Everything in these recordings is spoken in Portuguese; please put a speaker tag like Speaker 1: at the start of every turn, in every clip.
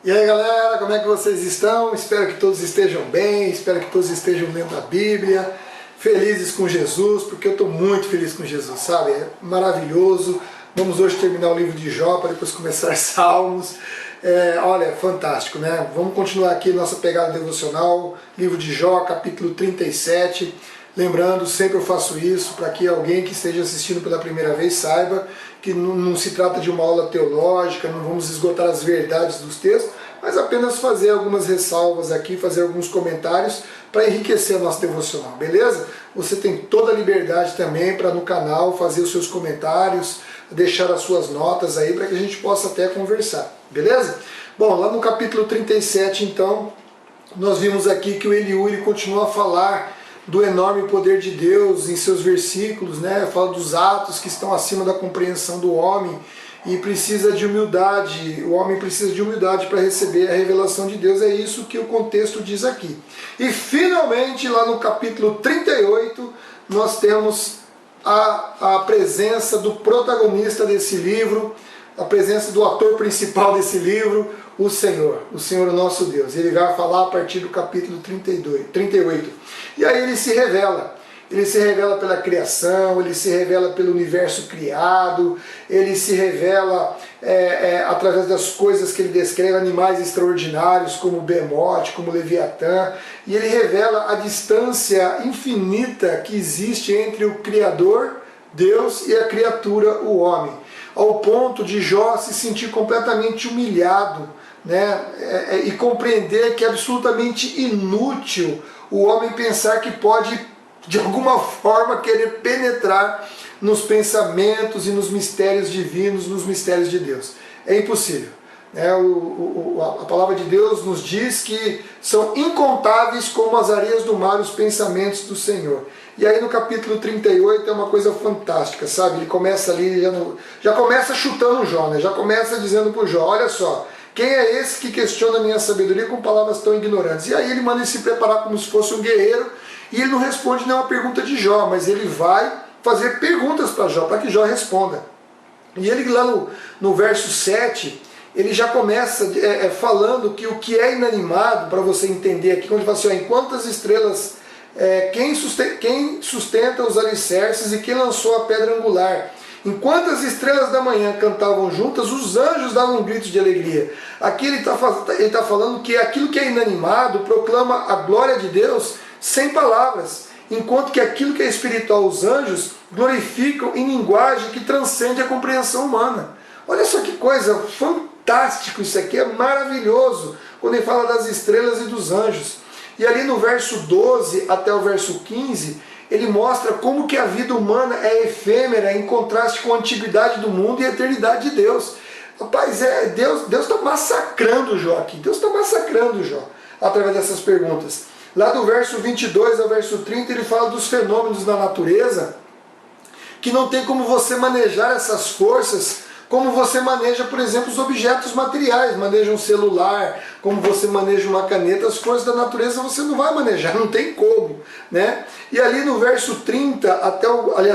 Speaker 1: E aí galera, como é que vocês estão? Espero que todos estejam bem, espero que todos estejam lendo a Bíblia, felizes com Jesus, porque eu estou muito feliz com Jesus, sabe? É maravilhoso. Vamos hoje terminar o livro de Jó, para depois começar Salmos. Olha, é fantástico, né? Vamos continuar aqui nossa pegada devocional, livro de Jó, capítulo 37. Lembrando, sempre eu faço isso, para que alguém que esteja assistindo pela primeira vez saiba que não se trata de uma aula teológica, não vamos esgotar as verdades dos textos, mas apenas fazer algumas ressalvas aqui, fazer alguns comentários para enriquecer a nossa devocional, beleza? Você tem toda a liberdade também para no canal fazer os seus comentários, deixar as suas notas aí para que a gente possa até conversar, beleza? Bom, lá no capítulo 37 então, nós vimos aqui que o Eliú ele continua a falar do enorme poder de Deus em seus versículos, né? Fala dos atos que estão acima da compreensão do homem e precisa de humildade, o homem precisa de humildade para receber a revelação de Deus, é isso que o contexto diz aqui. E finalmente, lá no capítulo 38, nós temos a presença do protagonista desse livro, a presença do ator principal desse livro, o Senhor nosso Deus. Ele vai falar a partir do capítulo 38. E aí ele se revela pela criação, ele se revela pelo universo criado, ele se revela através das coisas que ele descreve, animais extraordinários como Behemoth, como Leviatã, e ele revela a distância infinita que existe entre o Criador, Deus, e a criatura, o homem, ao ponto de Jó se sentir completamente humilhado, né, e compreender que é absolutamente inútil o homem pensar que pode, de alguma forma, querer penetrar nos pensamentos e nos mistérios divinos, nos mistérios de Deus. É impossível. A palavra de Deus nos diz que são incontáveis como as areias do mar os pensamentos do Senhor. E aí no capítulo 38 é uma coisa fantástica, sabe? Ele começa ali, já começa chutando Jó, né? Já começa dizendo para o Jó, olha só, quem é esse que questiona a minha sabedoria com palavras tão ignorantes? E aí ele manda ele se preparar como se fosse um guerreiro, e ele não responde nenhuma pergunta de Jó, mas ele vai fazer perguntas para Jó, para que Jó responda. E ele lá no verso 7, ele já começa falando que o que é inanimado, para você entender aqui, quando ele fala assim, ó, enquanto as estrelas, quem sustenta os alicerces e quem lançou a pedra angular? Enquanto as estrelas da manhã cantavam juntas, os anjos davam gritos de alegria. Aqui ele está falando que aquilo que é inanimado proclama a glória de Deus sem palavras, enquanto que aquilo que é espiritual, os anjos, glorificam em linguagem que transcende a compreensão humana. Olha só que coisa fantástico isso aqui, é maravilhoso, quando ele fala das estrelas e dos anjos. E ali no verso 12 até o verso 15, ele mostra como que a vida humana é efêmera em contraste com a antiguidade do mundo e a eternidade de Deus. Rapaz, Deus está massacrando Jó aqui, Deus está massacrando Jó através dessas perguntas. Lá do verso 22 ao verso 30 ele fala dos fenômenos da natureza, que não tem como você manejar essas forças, como você maneja, por exemplo, os objetos materiais, maneja um celular, como você maneja uma caneta, as coisas da natureza você não vai manejar, não tem como, né? E ali no verso 30,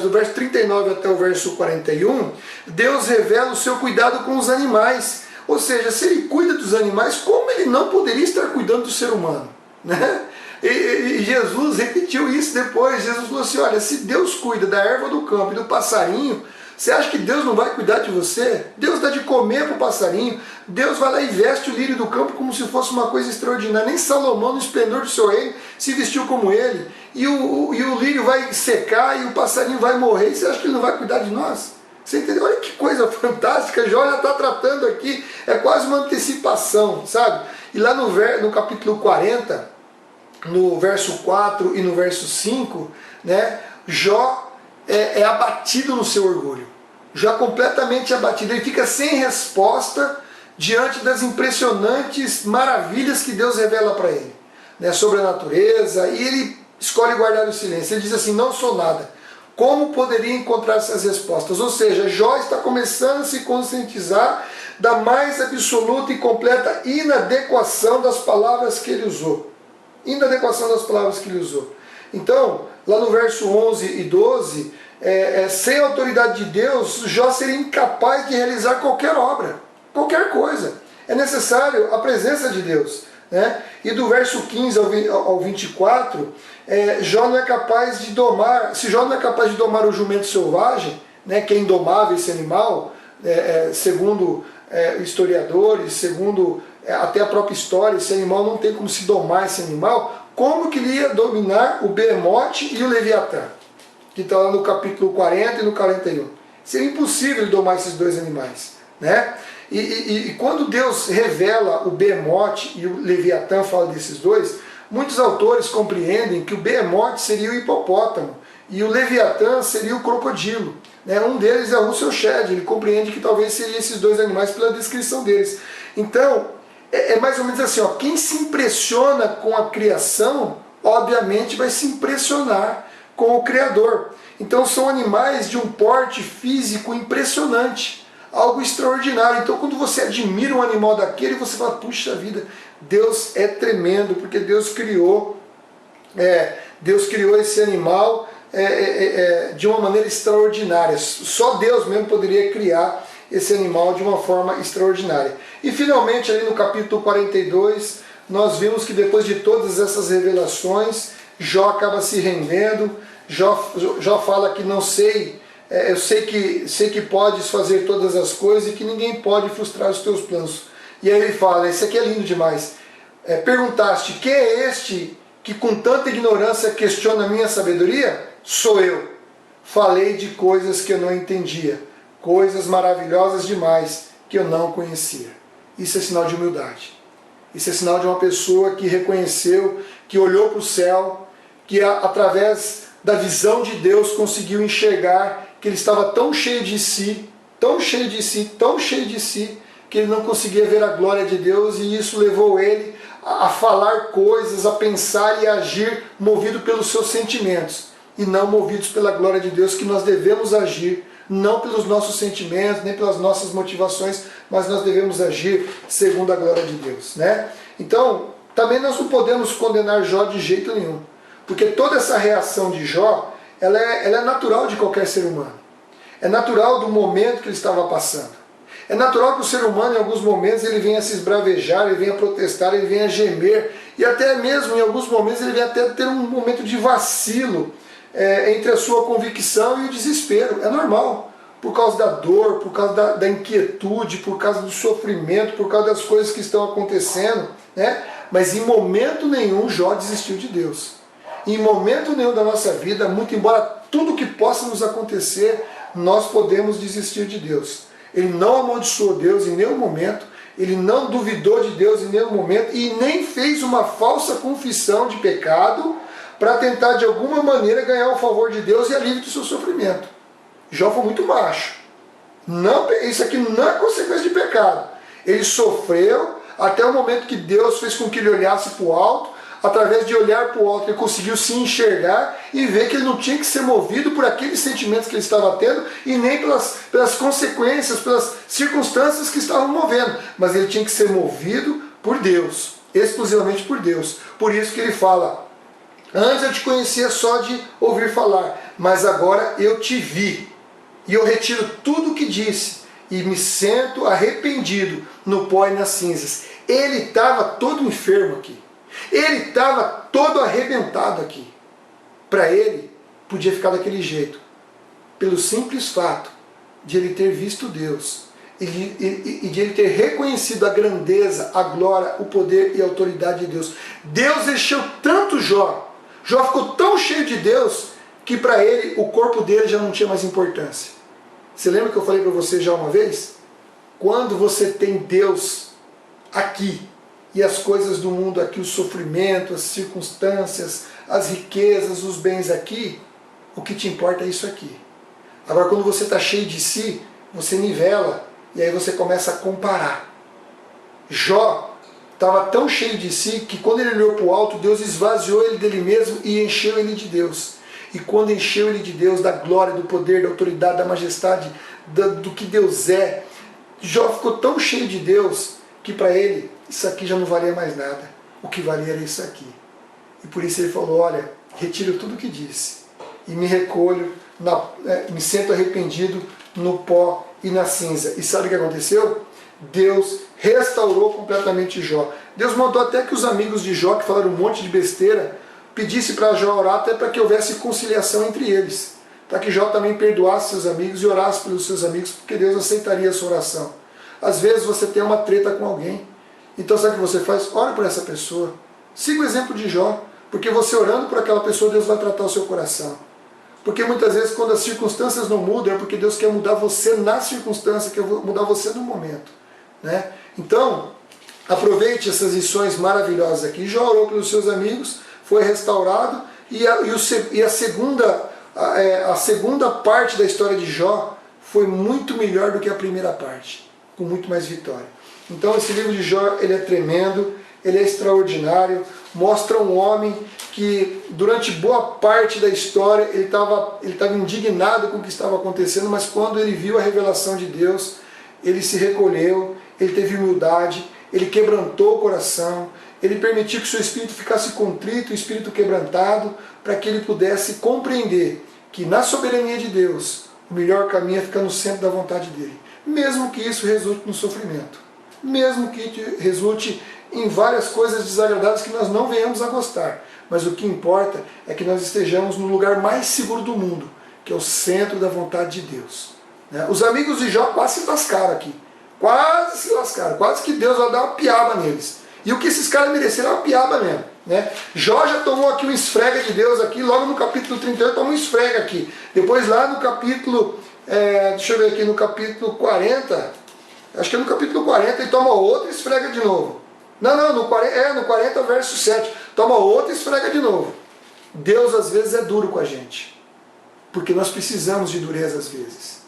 Speaker 1: do verso 39 até o verso 41, Deus revela o seu cuidado com os animais, ou seja, se ele cuida dos animais, como ele não poderia estar cuidando do ser humano, né? E Jesus repetiu isso depois, Jesus falou assim, olha, se Deus cuida da erva do campo e do passarinho, você acha que Deus não vai cuidar de você? Deus dá de comer para o passarinho, Deus vai lá e veste o lírio do campo como se fosse uma coisa extraordinária. Nem Salomão, no esplendor do seu reino, se vestiu como ele. E o lírio vai secar e o passarinho vai morrer. E você acha que ele não vai cuidar de nós? Você entendeu? Olha que coisa fantástica, Jó já está tratando aqui, é quase uma antecipação, sabe? E lá no capítulo 40, no verso 4 e no verso 5, né, Jó é abatido no seu orgulho, já completamente abatido, ele fica sem resposta diante das impressionantes maravilhas que Deus revela para ele, né, sobre a natureza, e ele escolhe guardar o silêncio, ele diz assim, não sou nada, como poderia encontrar essas respostas? Ou seja, Jó está começando a se conscientizar da mais absoluta e completa inadequação das palavras que ele usou, Então, lá no verso 11 e 12, sem a autoridade de Deus, Jó seria incapaz de realizar qualquer obra, qualquer coisa. é necessário a presença de Deus, né? E do verso 15 ao 24, Jó não é capaz de domar, se Jó não é capaz de domar o jumento selvagem, né, que é indomável esse animal, segundo historiadores, segundo até a própria história, esse animal não tem como se domar esse animal, como que ele ia dominar o Behemote e o Leviatã? Que está lá no capítulo 40 e no 41. Seria impossível ele domar esses dois animais, né? E quando Deus revela o Behemote e o Leviatã, fala desses dois, muitos autores compreendem que o Behemote seria o hipopótamo e o Leviatã seria o crocodilo, né? Um deles é o Russell Shedd, ele compreende que talvez seriam esses dois animais pela descrição deles. Então, é mais ou menos assim, ó, quem se impressiona com a criação, obviamente vai se impressionar com o Criador. Então são animais de um porte físico impressionante, algo extraordinário. Então quando você admira um animal daquele, você fala, puxa vida, Deus é tremendo, porque Deus criou esse animal de uma maneira extraordinária. Só Deus mesmo poderia criar esse animal de uma forma extraordinária. E finalmente ali no capítulo 42, nós vimos que depois de todas essas revelações, Jó acaba se rendendo. Jó fala que não sei, eu sei que podes fazer todas as coisas e que ninguém pode frustrar os teus planos. E aí ele fala, isso aqui é lindo demais. Perguntaste, quem é este que com tanta ignorância questiona a minha sabedoria? Sou eu. Falei de coisas que eu não entendia, coisas maravilhosas demais que eu não conhecia. Isso é sinal de humildade. Isso é sinal de uma pessoa que reconheceu, que olhou para o céu, que através da visão de Deus conseguiu enxergar que ele estava tão cheio de si, tão cheio de si, tão cheio de si, que ele não conseguia ver a glória de Deus, e isso levou ele a falar coisas, a pensar e a agir movido pelos seus sentimentos, e não movidos pela glória de Deus, que nós devemos agir, não pelos nossos sentimentos, nem pelas nossas motivações, mas nós devemos agir segundo a glória de Deus, né? Então, também nós não podemos condenar Jó de jeito nenhum, porque toda essa reação de Jó, ela é natural de qualquer ser humano. É natural do momento que ele estava passando. É natural que o ser humano, em alguns momentos, ele venha a se esbravejar, ele venha a protestar, ele venha a gemer, e até mesmo, em alguns momentos, ele venha até ter um momento de vacilo entre a sua convicção e o desespero. É normal, por causa da dor, por causa da inquietude, por causa do sofrimento, por causa das coisas que estão acontecendo, né? Mas em momento nenhum Jó desistiu de Deus. Em momento nenhum da nossa vida, muito embora tudo que possa nos acontecer, nós podemos desistir de Deus. Ele não amaldiçoou Deus em nenhum momento, ele não duvidou de Deus em nenhum momento e nem fez uma falsa confissão de pecado para tentar de alguma maneira ganhar o favor de Deus e alívio do seu sofrimento. Jó foi muito macho. Não, isso aqui não é consequência de pecado. Ele sofreu até o momento que Deus fez com que ele olhasse para o alto. Através de olhar para o alto, ele conseguiu se enxergar e ver que ele não tinha que ser movido por aqueles sentimentos que ele estava tendo e nem pelas consequências, pelas circunstâncias que estavam movendo. Mas ele tinha que ser movido por Deus, exclusivamente por Deus. Por isso que ele fala, antes eu te conhecia só de ouvir falar, mas agora eu te vi. E eu retiro tudo o que disse e me sinto arrependido no pó e nas cinzas. Ele estava todo enfermo aqui. Ele estava todo arrebentado aqui. Para ele, podia ficar daquele jeito. Pelo simples fato de ele ter visto Deus e de ele ter reconhecido a grandeza, a glória, o poder e a autoridade de Deus. Deus encheu tanto Jó. Jó ficou tão cheio de Deus que para ele o corpo dele já não tinha mais importância. Você lembra que eu falei para você já uma vez? Quando você tem Deus aqui, e as coisas do mundo aqui, o sofrimento, as circunstâncias, as riquezas, os bens aqui, o que te importa é isso aqui. Agora, quando você está cheio de si, você nivela e aí você começa a comparar. Jó estava tão cheio de si que quando ele olhou para o alto, Deus esvaziou ele dele mesmo e encheu ele de Deus. E quando encheu ele de Deus, da glória, do poder, da autoridade, da majestade, do que Deus é, Jó ficou tão cheio de Deus que para ele isso aqui já não valia mais nada. O que valia era isso aqui. E por isso ele falou, olha, retiro tudo o que disse e me recolho, me sinto arrependido no pó e na cinza. E sabe o que aconteceu? Deus restaurou completamente Jó. Deus mandou até que os amigos de Jó, que falaram um monte de besteira, pedisse para Jó orar até para que houvesse conciliação entre eles. Para que Jó também perdoasse seus amigos e orasse pelos seus amigos, porque Deus aceitaria a sua oração. Às vezes você tem uma treta com alguém. Então sabe o que você faz? Ora por essa pessoa. Siga o exemplo de Jó. Porque você orando por aquela pessoa, Deus vai tratar o seu coração. Porque muitas vezes quando as circunstâncias não mudam, é porque Deus quer mudar você na circunstância, quer mudar você no momento. Né? Então, aproveite essas lições maravilhosas aqui. Jó orou pelos seus amigos, foi restaurado, e a segunda parte da história de Jó foi muito melhor do que a primeira parte, com muito mais vitória. Então esse livro de Jó, ele é tremendo, ele é extraordinário, mostra um homem que durante boa parte da história ele estava indignado com o que estava acontecendo, mas quando ele viu a revelação de Deus, ele se recolheu, ele teve humildade, ele quebrantou o coração, ele permitiu que o seu espírito ficasse contrito, o espírito quebrantado, para que ele pudesse compreender que na soberania de Deus, o melhor caminho é ficar no centro da vontade dele, mesmo que isso resulte no sofrimento, mesmo que resulte em várias coisas desagradáveis que nós não venhamos a gostar. Mas o que importa é que nós estejamos no lugar mais seguro do mundo, que é o centro da vontade de Deus. Os amigos de Jó quase se lascaram aqui. Quase se lascaram. Quase que Deus vai dar uma piaba neles. E o que esses caras mereceram é uma piaba mesmo. Jó já tomou aqui um esfrega de Deus aqui, logo no capítulo 38 toma um esfrega aqui. Depois lá no capítulo, deixa eu ver aqui, no capítulo 40, acho que é no capítulo 40, ele toma outro esfrega de novo. Não, no 40 verso 7, toma outra esfrega de novo. Deus às vezes é duro com a gente, porque nós precisamos de dureza às vezes.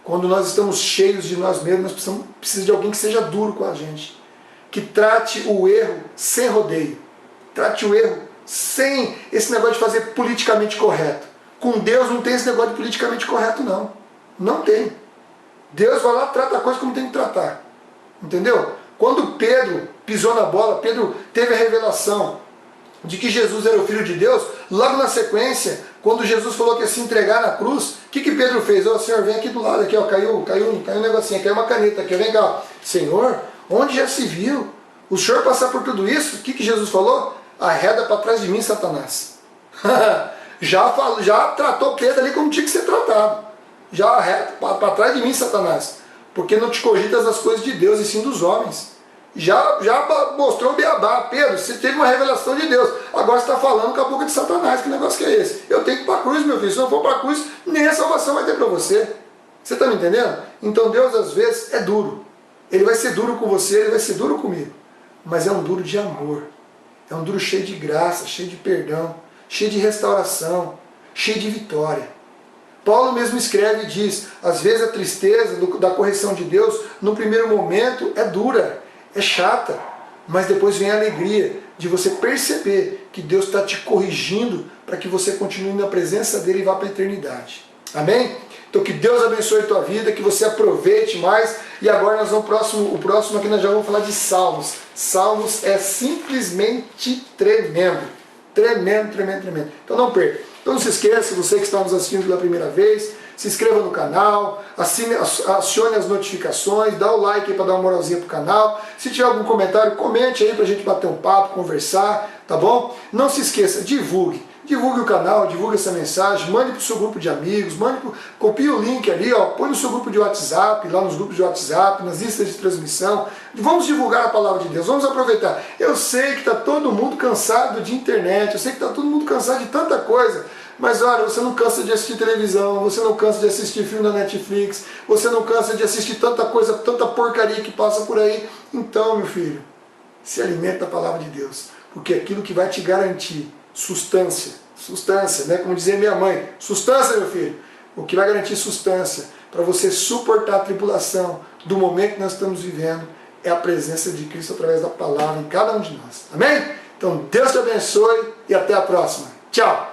Speaker 1: Quando nós estamos cheios de nós mesmos, nós precisamos de alguém que seja duro com a gente, que trate o erro sem rodeio, trate o erro sem esse negócio de fazer politicamente correto. Com Deus não tem esse negócio de politicamente correto não, não tem. Deus vai lá e trata a coisa como tem que tratar, entendeu? Quando Pedro pisou na bola, Pedro teve a revelação de que Jesus era o Filho de Deus, logo na sequência, quando Jesus falou que ia se entregar na cruz, o que Pedro fez? Senhor, vem aqui do lado, aqui, caiu um negocinho, caiu uma caneta aqui, vem cá. Senhor, onde já se viu o Senhor passar por tudo isso? O que Jesus falou? Arreda para trás de mim, Satanás. já tratou Pedro ali como tinha que ser tratado. Já arreda para trás de mim, Satanás. Porque não te cogitas as coisas de Deus e sim dos homens. Já mostrou o beabá. Pedro, você teve uma revelação de Deus, agora você está falando com a boca de Satanás. Que negócio que é esse? Eu tenho que ir para a cruz, meu filho. Se não for para a cruz, nem a salvação vai ter para você. Você está me entendendo? Então Deus às vezes é duro. Ele vai ser duro com você, ele vai ser duro comigo. Mas é um duro de amor. É um duro cheio de graça, cheio de perdão, cheio de restauração, cheio de vitória. Paulo mesmo escreve e diz, às vezes a tristeza da correção de Deus, no primeiro momento, é dura, é chata, mas depois vem a alegria de você perceber que Deus está te corrigindo para que você continue na presença dele e vá para a eternidade. Amém? Então que Deus abençoe a tua vida, que você aproveite mais. E agora nós vamos o próximo aqui nós já vamos falar de Salmos. Salmos é simplesmente tremendo. Tremendo, tremendo, tremendo. Então não perca. Então não se esqueça, você que está nos assistindo pela primeira vez, se inscreva no canal, acione as notificações, dá o like aí para dar uma moralzinha pro canal. Se tiver algum comentário, comente aí para a gente bater um papo, conversar, tá bom? Não se esqueça, divulgue. Divulgue o canal, divulgue essa mensagem, mande para o seu grupo de amigos, copie o link ali, põe no seu grupo de WhatsApp, lá nos grupos de WhatsApp, nas listas de transmissão. Vamos divulgar a palavra de Deus, vamos aproveitar. Eu sei que está todo mundo cansado de internet, eu sei que está todo mundo cansado de tanta coisa, mas olha, você não cansa de assistir televisão, você não cansa de assistir filme na Netflix, você não cansa de assistir tanta coisa, tanta porcaria que passa por aí. Então, meu filho, se alimenta da palavra de Deus, porque aquilo que vai te garantir sustância, né? Como dizia minha mãe, sustância, meu filho, o que vai garantir sustância para você suportar a tribulação do momento que nós estamos vivendo é a presença de Cristo através da palavra em cada um de nós, amém? Então Deus te abençoe e até a próxima, tchau!